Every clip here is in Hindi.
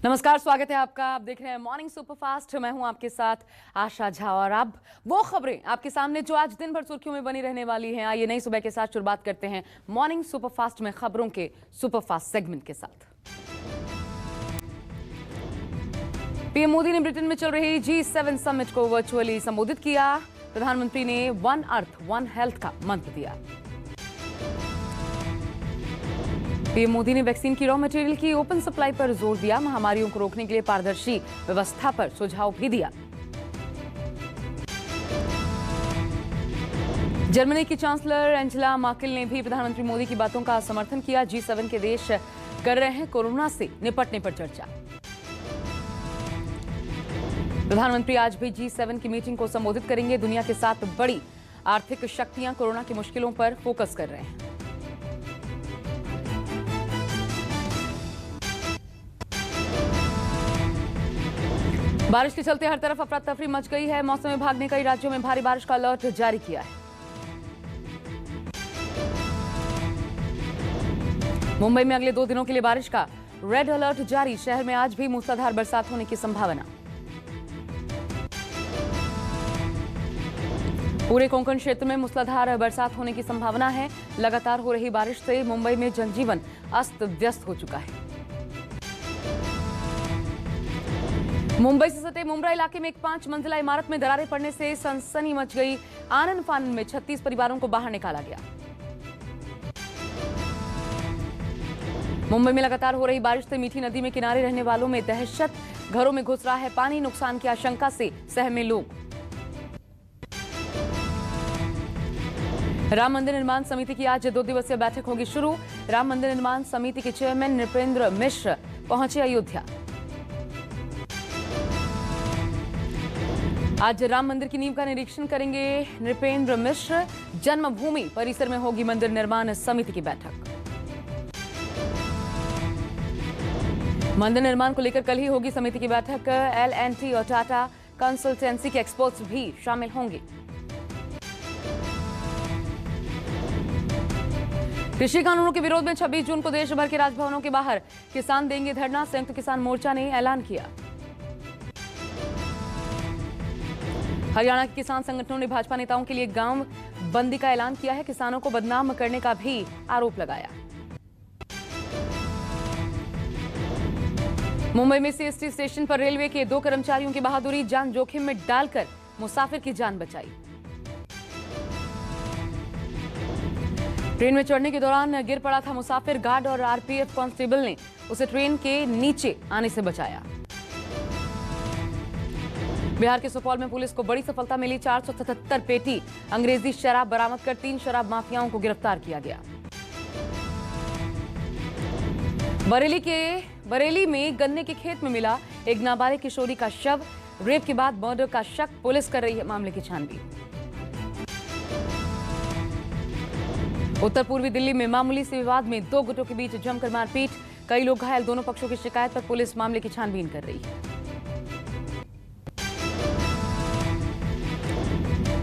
नमस्कार, स्वागत है आपका। आप देख रहे हैं मॉर्निंग सुपरफास्ट। मैं हूं आपके साथ आशा झा और अब वो खबरें आपके सामने जो आज दिन भर सुर्खियों में बनी रहने वाली हैं। आइए नई सुबह के साथ शुरुआत करते हैं मॉर्निंग सुपरफास्ट में खबरों के सुपरफास्ट सेगमेंट के साथ। पीएम मोदी ने ब्रिटेन में चल रही G7 समिट को वर्चुअली संबोधित किया। प्रधानमंत्री ने वन अर्थ वन हेल्थ का मंत्र दिया। पीएम मोदी ने वैक्सीन की रॉ मटेरियल की ओपन सप्लाई पर जोर दिया। महामारियों को रोकने के लिए पारदर्शी व्यवस्था पर सुझाव भी दिया। जर्मनी की चांसलर एंजेला मार्केल ने भी प्रधानमंत्री मोदी की बातों का समर्थन किया। G7 के देश कर रहे हैं कोरोना से निपटने पर चर्चा। प्रधानमंत्री आज भी G7 की मीटिंग को संबोधित करेंगे। दुनिया के 7 बड़ी आर्थिक शक्तियां कोरोना की मुश्किलों पर फोकस कर रहे हैं। बारिश के चलते हर तरफ अफरा तफरी मच गई है। मौसम विभाग ने कई राज्यों में भारी बारिश का अलर्ट जारी किया है। मुंबई में अगले 2 दिनों के लिए बारिश का रेड अलर्ट जारी। शहर में आज भी मूसलाधार बरसात होने की संभावना। पूरे कोंकण क्षेत्र में मूसलाधार बरसात होने की संभावना है। लगातार हो रही बारिश से मुंबई में जनजीवन अस्त व्यस्त हो चुका है। मुंबई से सटे मुंब्रा इलाके में एक 5 मंजिला इमारत में दरारें पड़ने से सनसनी मच गई। आनन फानन में 36 परिवारों को बाहर निकाला गया। मुंबई में लगातार हो रही बारिश से मीठी नदी में किनारे रहने वालों में दहशत। घरों में घुस रहा है पानी। नुकसान की आशंका से सहमे लोग। राम मंदिर निर्माण समिति की आज 2 दिवसीय बैठक होगी शुरू। राम मंदिर निर्माण समिति के चेयरमैन नृपेंद्र मिश्र पहुंचे अयोध्या। आज राम मंदिर की नींव का निरीक्षण करेंगे नृपेंद्र मिश्र। जन्मभूमि परिसर में होगी मंदिर निर्माण समिति की बैठक। मंदिर निर्माण को लेकर कल ही होगी समिति की बैठक। L&T और टाटा कंसल्टेंसी के एक्सपर्ट्स भी शामिल होंगे। कृषि कानूनों के विरोध में 26 जून को देश भर के राजभवनों के बाहर किसान देंगे धरना। संयुक्त किसान मोर्चा ने ऐलान किया। हरियाणा के किसान संगठनों ने भाजपा नेताओं के लिए गांव बंदी का ऐलान किया है। किसानों को बदनाम करने का भी आरोप लगाया। मुंबई में CST स्टेशन पर रेलवे के 2 कर्मचारियों की बहादुरी। जान जोखिम में डालकर मुसाफिर की जान बचाई। ट्रेन में चढ़ने के दौरान गिर पड़ा था मुसाफिर। गार्ड और RPF कांस्टेबल ने उसे ट्रेन के नीचे आने से बचाया। बिहार के सुपौल में पुलिस को बड़ी सफलता मिली। 477 पेटी अंग्रेजी शराब बरामद कर 3 शराब माफियाओं को गिरफ्तार किया गया। बरेली में गन्ने के खेत में मिला एक नाबालिग किशोरी का शव। रेप के बाद मर्डर का शक। पुलिस कर रही है मामले की छानबीन। उत्तर पूर्वी दिल्ली में मामूली से विवाद में 2 गुटों के बीच जमकर मारपीट। कई लोग घायल। दोनों पक्षों की शिकायत पर पुलिस मामले की छानबीन कर रही है।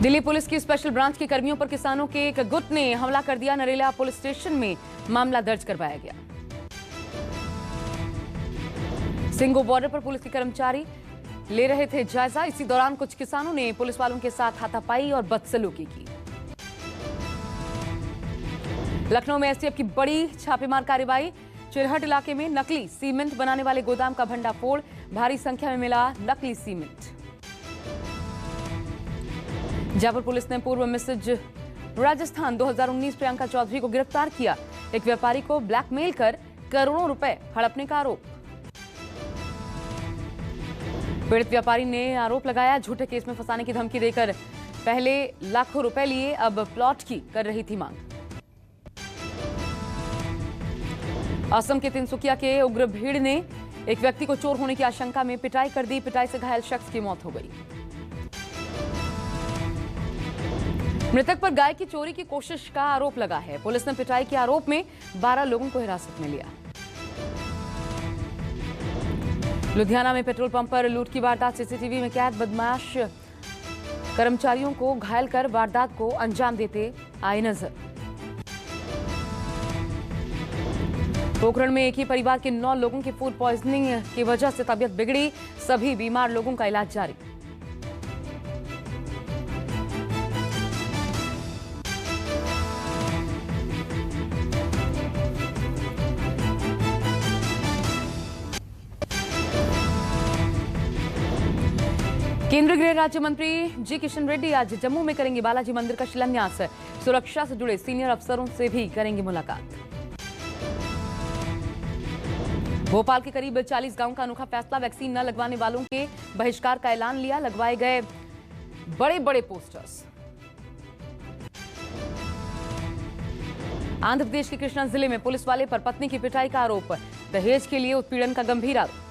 दिल्ली पुलिस की स्पेशल ब्रांच के कर्मियों पर किसानों के एक गुट ने हमला कर दिया। नरेला पुलिस स्टेशन में मामला दर्ज करवाया गया। सिंगो बॉर्डर पर पुलिस के कर्मचारी ले रहे थे जायजा। इसी दौरान कुछ किसानों ने पुलिस वालों के साथ हाथापाई और बदसलूकी की। लखनऊ में STF की बड़ी छापेमार कार्रवाई। चिरहट इलाके में नकली सीमेंट बनाने वाले गोदाम का भंडाफोड़। भारी संख्या में मिला नकली सीमेंट। जयपुर पुलिस ने पूर्व मिसेज राजस्थान 2019 प्रियंका चौधरी को गिरफ्तार किया। एक व्यापारी को ब्लैकमेल कर करोड़ों रुपए हड़पने का आरोप। पीड़ित व्यापारी ने आरोप लगाया झूठे केस में फंसाने की धमकी देकर पहले लाखों रुपए लिए, अब प्लॉट की कर रही थी मांग। असम के तिनसुकिया के उग्र भीड़ ने एक व्यक्ति को चोर होने की आशंका में पिटाई कर दी। पिटाई से घायल शख्स की मौत हो गई। मृतक पर गाय की चोरी की कोशिश का आरोप लगा है। पुलिस ने पिटाई के आरोप में 12 लोगों को हिरासत में लिया। लुधियाना में पेट्रोल पंप पर लूट की वारदात। CCTV में कैद। बदमाश कर्मचारियों को घायल कर वारदात को अंजाम देते आए नजर। पोखरण में एक ही परिवार के 9 लोगों की फूड पॉइजनिंग की वजह से तबीयत बिगड़ी, सभी बीमार लोगों का इलाज जारी। केंद्रीय गृह राज्य मंत्री जी किशन रेड्डी आज जम्मू में करेंगे बालाजी मंदिर का शिलान्यास। सुरक्षा से जुड़े सीनियर अफसरों से भी करेंगे मुलाकात। भोपाल के करीब 40 गांव का अनोखा फैसला, वैक्सीन न लगवाने वालों के बहिष्कार का ऐलान लिया, लगवाए गए बड़े बड़े पोस्टर्स। आंध्र प्रदेश के कृष्णा जिले में पुलिस वाले पर पत्नी की पिटाई का आरोप, दहेज के लिए उत्पीड़न का गंभीर आरोप।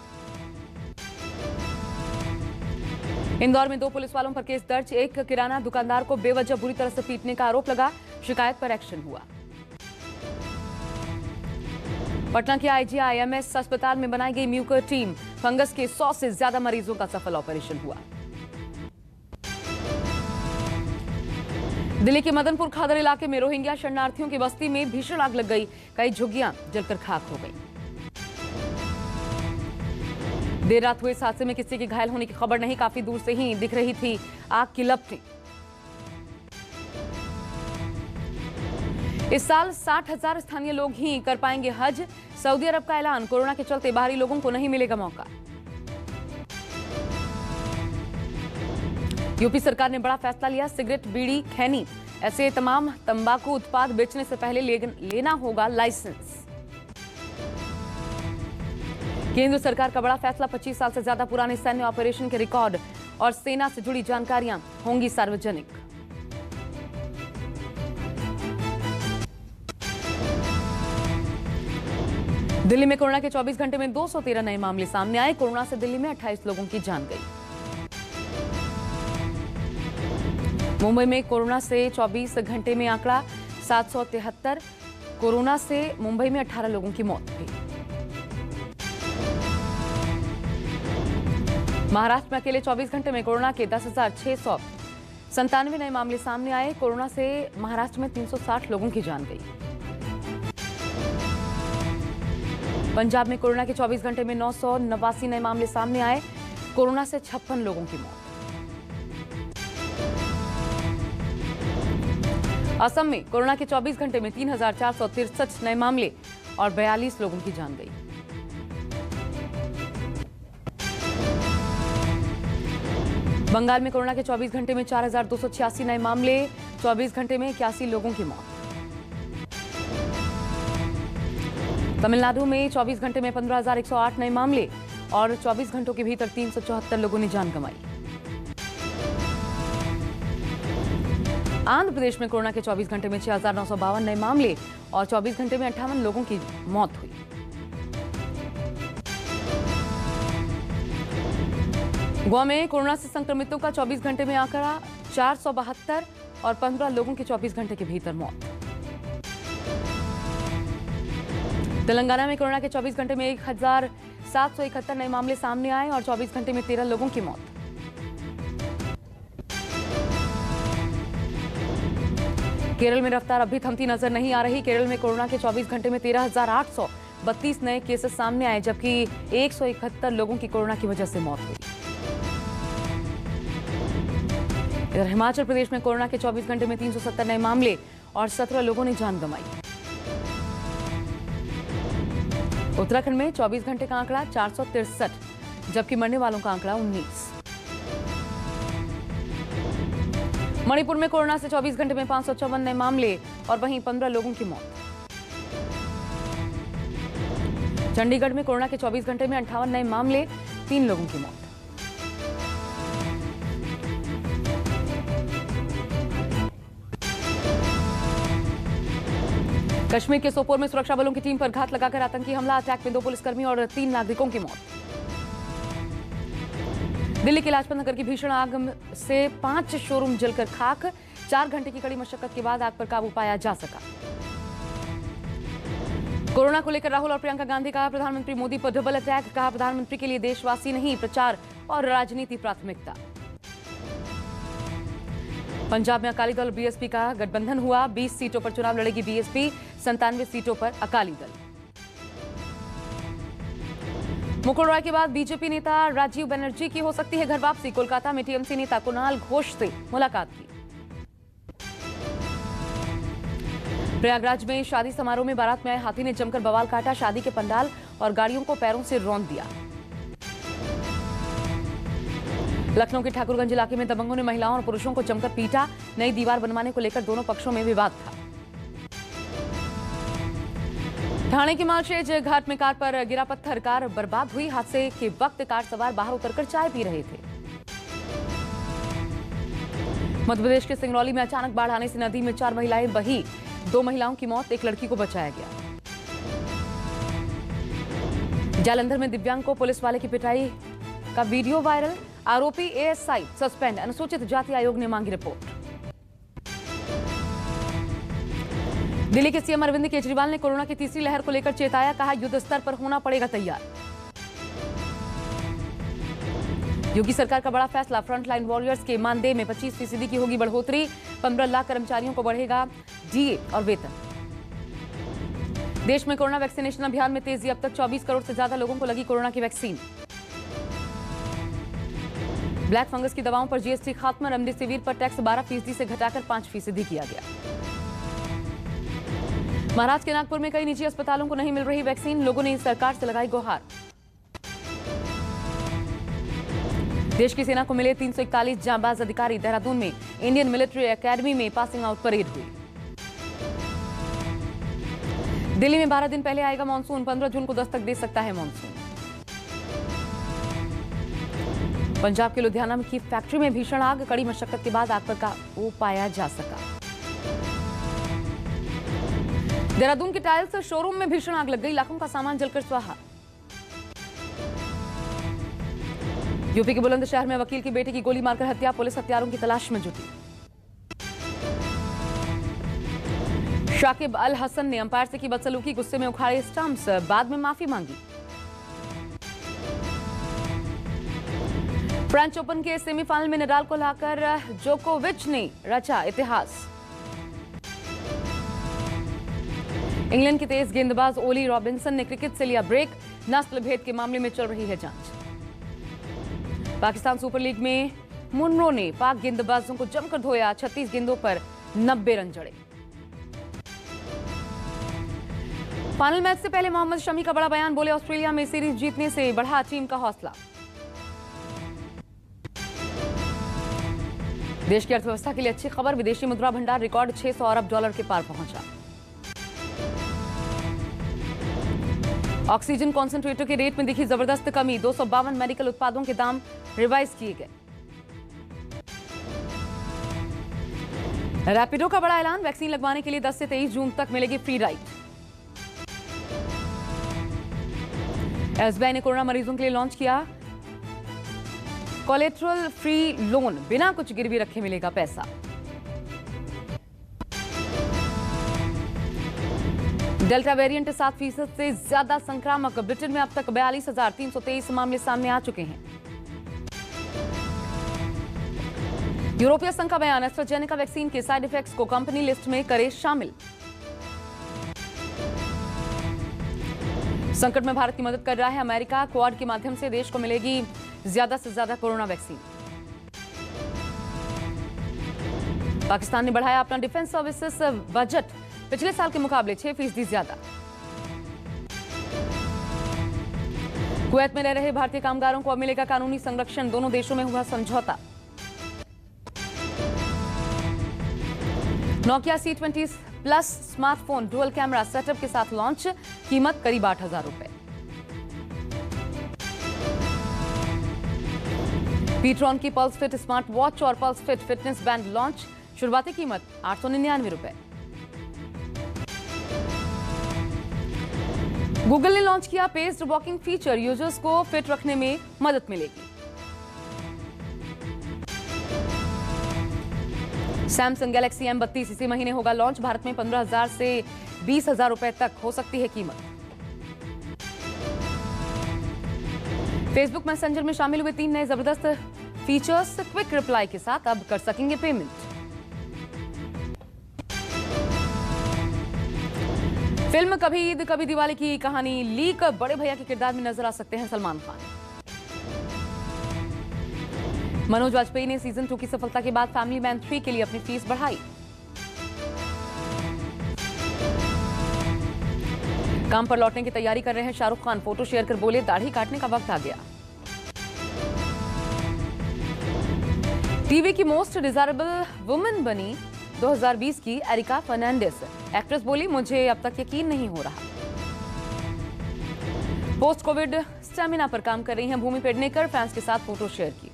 इंदौर में 2 पुलिस वालों पर केस दर्ज, एक किराना दुकानदार को बेवजह बुरी तरह से पीटने का आरोप लगा, शिकायत पर एक्शन हुआ। पटना के आईजीआईएमएस अस्पताल में बनाई गई म्यूकर टीम, फंगस के 100 से ज्यादा मरीजों का सफल ऑपरेशन हुआ। दिल्ली के मदनपुर खादर इलाके में रोहिंग्या शरणार्थियों की बस्ती में भीषण आग लग गई, कई झुग्गियां जलकर खाक हो गई। देर रात हुए इस हादसे में किसी के घायल होने की खबर नहीं, काफी दूर से ही दिख रही थी आग की लपटें। इस साल 60,000 स्थानीय लोग ही कर पाएंगे हज, सऊदी अरब का ऐलान, कोरोना के चलते बाहरी लोगों को नहीं मिलेगा मौका। यूपी सरकार ने बड़ा फैसला लिया, सिगरेट, बीड़ी, खैनी ऐसे तमाम तंबाकू उत्पाद बेचने से पहले लेना होगा लाइसेंस। केंद्र सरकार का बड़ा फैसला, 25 साल से ज्यादा पुराने सैन्य ऑपरेशन के रिकॉर्ड और सेना से जुड़ी जानकारियां होंगी सार्वजनिक। दिल्ली में कोरोना के 24 घंटे में 213 नए मामले सामने आए, कोरोना से दिल्ली में 28 लोगों की जान गई। मुंबई में कोरोना से 24 घंटे में आंकड़ा 773, कोरोना से मुंबई में 18 लोगों की मौत हुई। महाराष्ट्र में अकेले 24 घंटे में कोरोना के 10,697 नए मामले सामने आए, कोरोना से महाराष्ट्र में 360 लोगों की जान गई। पंजाब में कोरोना के 24 घंटे में 989 नए मामले सामने आए, कोरोना से 56 लोगों की मौत। असम में कोरोना के 24 घंटे में 3,463 नए मामले और 42 लोगों की जान गई। बंगाल में कोरोना के 24 घंटे में 4,286 नए मामले, 24 घंटे में 81 लोगों की मौत। तमिलनाडु में 24 घंटे में 15,108 नए मामले और 24 घंटों के भीतर 374 लोगों ने जान गंवाई। आंध्र प्रदेश में कोरोना के 24 घंटे में 6,952 नए मामले और 24 घंटे में 58 लोगों की मौत हुई। गोवा में कोरोना से संक्रमितों का 24 घंटे में आंकड़ा 472 और 15 लोगों की 24 घंटे के भीतर मौत। तेलंगाना में कोरोना के 24 घंटे में 1,771 नए मामले सामने आए और 24 घंटे में 13 लोगों की मौत। केरल में रफ्तार अब भी थमती नजर नहीं आ रही, केरल में कोरोना के 24 घंटे में 13,832 नए केसेस सामने आए, जबकि 171 लोगों की कोरोना की वजह से मौत हुई। इधर हिमाचल प्रदेश में कोरोना के 24 घंटे में 370 नए मामले और 17 लोगों ने जान गंवाई। उत्तराखंड में 24 घंटे का आंकड़ा 463, जबकि मरने वालों का आंकड़ा 19। मणिपुर में कोरोना से 24 घंटे में 554 नए मामले और वहीं 15 लोगों की मौत। चंडीगढ़ में कोरोना के 24 घंटे में 58 नए मामले, 3 लोगों की मौत। कश्मीर के सोपोर में सुरक्षा बलों की टीम पर घात लगाकर आतंकी हमला, अटैक में 2 पुलिसकर्मी और 3 नागरिकों की मौत। दिल्ली के लाजपत नगर की भीषण आग से 5 शोरूम जलकर खाक, 4 घंटे की कड़ी मशक्कत के बाद आग पर काबू पाया जा सका। कोरोना को लेकर राहुल और प्रियंका गांधी का प्रधानमंत्री मोदी पर डबल अटैक, कहा प्रधानमंत्री के लिए देशवासी नहीं प्रचार और राजनीति प्राथमिकता। पंजाब में अकाली दल और बीएसपी का गठबंधन हुआ, 20 सीटों पर चुनाव लड़ेगी बीएसपी, 97 सीटों पर अकाली दल। मुकुल रॉय के बाद बीजेपी नेता राजीव बनर्जी की हो सकती है घर वापसी। कोलकाता में टीएमसी नेता कुणाल घोष से मुलाकात की। प्रयागराज में शादी समारोह में बारात में आए हाथी ने जमकर बवाल काटा। शादी के पंडाल और गाड़ियों को पैरों से रौंद दिया। लखनऊ के ठाकुरगंज इलाके में दबंगों ने महिलाओं और पुरुषों को जमकर पीटा। नई दीवार बनवाने को लेकर दोनों पक्षों में विवाद था। ठाणे के मालशेज घाट में कार पर गिरा पत्थर, कार बर्बाद हुई। हादसे के वक्त कार सवार बाहर उतरकर चाय पी रहे थे। मध्य प्रदेश के सिंगरौली में अचानक बाढ़ आने से नदी में 4 महिलाएं बही। 2 महिलाओं की मौत, 1 लड़की को बचाया गया। जालंधर में दिव्यांग को पुलिस वाले की पिटाई का वीडियो वायरल। आरोपी एएसआई सस्पेंड, अनुसूचित जाति आयोग ने मांगी रिपोर्ट। दिल्ली के सीएम अरविंद केजरीवाल ने कोरोना की तीसरी लहर को लेकर चेताया। कहा, युद्ध स्तर पर होना पड़ेगा तैयार। योगी सरकार का बड़ा फैसला, फ्रंटलाइन वॉरियर्स के मानदेय में 25% की होगी बढ़ोतरी। 15 लाख कर्मचारियों को बढ़ेगा डीए और वेतन। देश में कोरोना वैक्सीनेशन अभियान में तेजी, अब तक 24 करोड़ से ज्यादा लोगों को लगी कोरोना की वैक्सीन। ब्लैक फंगस की दवाओं पर जीएसटी खात्मा। रेमडेसिविर पर टैक्स 12% से घटाकर 5% किया गया। महाराष्ट्र के नागपुर में कई निजी अस्पतालों को नहीं मिल रही वैक्सीन। लोगों ने सरकार से लगाई गुहार। देश की सेना को मिले 341 जांबाज अधिकारी। देहरादून में इंडियन मिलिट्री एकेडमी में पासिंग आउट परेड हुई। दिल्ली में 12 दिन पहले आएगा मानसून। 15 जून को दस्तक दे सकता है मानसून। पंजाब के लुधियाना की फैक्ट्री में भीषण आग, कड़ी मशक्कत के बाद आग पर काबू पाया जा सका। देहरादून के टाइल्स शोरूम में भीषण आग लग गई, लाखों का सामान जलकर स्वाहा। यूपी के बुलंदशहर में वकील की बेटे की गोली मारकर हत्या, पुलिस हत्यारों की तलाश में जुटी। शाकिब अल हसन ने अंपायर से की बदसलूकी, गुस्से में उखाड़े स्टंप्स, बाद में माफी मांगी। फ्रेंच ओपन के सेमीफाइनल में नडाल को लाकर जोकोविच ने रचा इतिहास। इंग्लैंड के तेज गेंदबाज ओली रॉबिन्सन ने क्रिकेट से लिया ब्रेक। नस्ल भेद के मामले में चल रही है जांच। पाकिस्तान सुपर लीग में मुनरो ने पाक गेंदबाजों को जमकर धोया। 36 गेंदों पर 90 रन जड़े। फाइनल मैच से पहले मोहम्मद शमी का बड़ा बयान, बोले ऑस्ट्रेलिया में सीरीज जीतने से बढ़ा टीम का हौसला। देश की अर्थव्यवस्था के लिए अच्छी खबर, विदेशी मुद्रा भंडार रिकॉर्ड $600 अरब के पार पहुंचा। ऑक्सीजन कॉन्सेंट्रेटर के रेट में दिखी जबरदस्त कमी। 252 मेडिकल उत्पादों के दाम रिवाइज किए गए। रैपिडो का बड़ा ऐलान, वैक्सीन लगवाने के लिए 10 से 23 जून तक मिलेगी फ्री राइड। एसबीआई ने कोरोना मरीजों के लिए लॉन्च किया कोलेट्रल फ्री लोन, बिना कुछ गिरवी रखे मिलेगा पैसा। डेल्टा वेरिएंट 7% से ज्यादा संक्रामक, ब्रिटेन में अब तक 42,323 मामले सामने आ चुके हैं। यूरोपीय संघ का बयान, एस्ट्राजेनेका वैक्सीन के साइड इफेक्ट्स को कंपनी लिस्ट में करे शामिल। संकट में भारत की मदद कर रहा है अमेरिका, क्वाड के माध्यम से देश को मिलेगी ज्यादा से ज्यादा कोरोना वैक्सीन। पाकिस्तान ने बढ़ाया अपना डिफेंस सर्विसेज बजट, पिछले साल के मुकाबले 6% ज्यादा। कुवैत में रह रहे भारतीय कामगारों को अब मिलेगा कानूनी संरक्षण, दोनों देशों में हुआ समझौता। Nokia C20 plus smartphone dual camera setup के साथ लॉन्च, कीमत करीब 8,000 रुपए। पीट्रॉन की पल्स फिट स्मार्ट वॉच और pulse fit fitness band launch, शुरुआती कीमत 899 रुपए। गूगल ने लॉन्च किया पेस्ड वॉकिंग फीचर, यूजर्स को फिट रखने में मदद मिलेगी। सैमसंग गैलेक्सी M32 इसी महीने होगा लॉन्च, भारत में 15,000 से 20,000 रुपए तक हो सकती है कीमत। फेसबुक मैसेंजर में शामिल हुए 3 नए जबरदस्त फीचर्स, क्विक रिप्लाई के साथ अब कर सकेंगे पेमेंट। फिल्म कभी ईद कभी दिवाली की कहानी लीक, बड़े भैया के किरदार में नजर आ सकते हैं सलमान खान। मनोज वाजपेयी ने सीजन 2 की सफलता के बाद फैमिली मैन 3 के लिए अपनी फीस बढ़ाई। काम पर लौटने की तैयारी कर रहे हैं शाहरुख खान, फोटो शेयर कर बोले दाढ़ी काटने का वक्त आ गया। टीवी की मोस्ट डिजायरेबल वुमेन बनी 2020 की एरिका फर्नांडिस। एक्ट्रेस बोली मुझे अब तक यकीन नहीं हो रहा। पोस्ट कोविड स्टेमिना पर काम कर रही हैं भूमि पेडनेकर, फैंस के साथ फोटो शेयर की।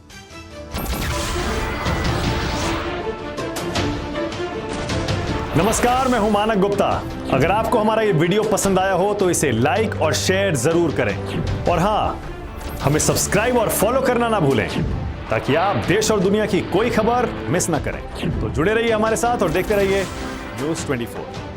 नमस्कार, मैं हूं मानक गुप्ता। अगर आपको हमारा ये वीडियो पसंद आया हो तो इसे लाइक और शेयर जरूर करें, और हां, हमें सब्सक्राइब और फॉलो करना ना भूलें ताकि आप देश और दुनिया की कोई खबर मिस ना करें। तो जुड़े रहिए हमारे साथ और देखते रहिए न्यूज़ 24।